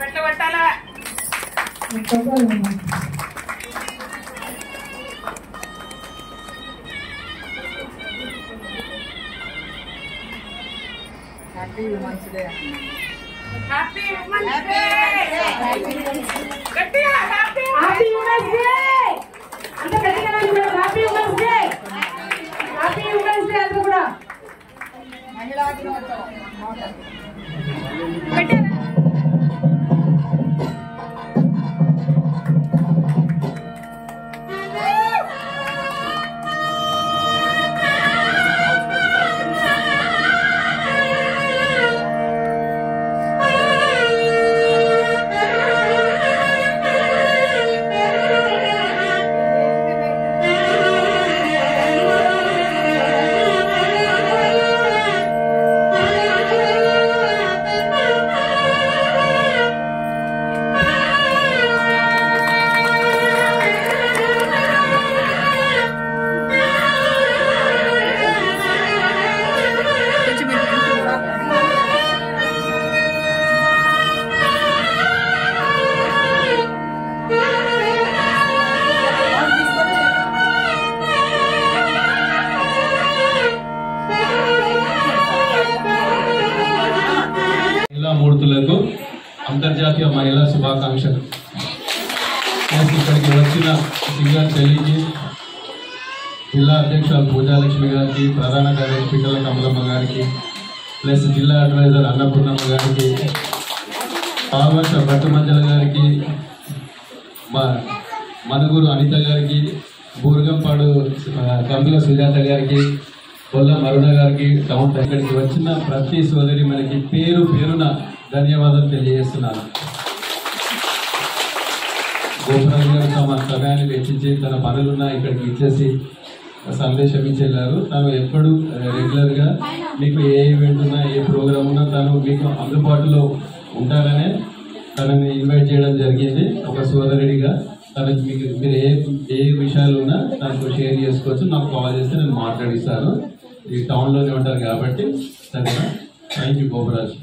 పెట్టబట్టాలా happy women's day. Happy women's day. గట్టిగా happy women's day. అంత గట్టిగా happy women's day. Happy women's day అంతా కూడా మహిళా దినోత్సవం పెట్టారా? మూర్తులకు అంతర్జాతీయ మహిళా శుభాకాంక్షలు. ఇక్కడికి వచ్చిన సింగర్ చెల్లికి, జిల్లా అధ్యక్షులు పూజాలక్ష్మి గారికి, ప్రధాన కార్యదర్శి పిట్టల కమలమ్మ గారికి, ప్లస్ జిల్లా అడ్వైజర్ అన్నపూర్ణమ్మ గారికి, పాల్వర్ష భట్టుమంజల గారికి, మనుగురు అనిత గారికి, బూర్గంపాడు గంగుల సుజాత గారికి, కొల్ల మరుణ గారికి, టౌన్ ఇక్కడికి వచ్చిన ప్రతి సోదరి మనకి పేరు పేరున ధన్యవాదాలు తెలియజేస్తున్నాను. గోపురాజు గారు తమ సమయాన్ని వెచ్చించి తన పనులున్నా ఇక్కడికి ఇచ్చేసి సందేశం ఇచ్చేళ్ళారు. తను ఎప్పుడు రెగ్యులర్గా మీకు ఏ ఈవెంట్ ఉన్నా, ఏ ప్రోగ్రామ్ ఉన్నా తను మీకు అందుబాటులో ఉంటారనే తనని ఇన్వైట్ చేయడం జరిగింది. ఒక సోదరుడిగా తనకి మీరు ఏ విషయాలు ఉన్నా తనకు షేర్ చేసుకోవచ్చు. నాకు కాల్ చేస్తే నేను మాట్లాడిస్తాను. ఈ టౌన్లోనే ఉంటారు కాబట్టి సరేనా. Thank you గోపురాజు.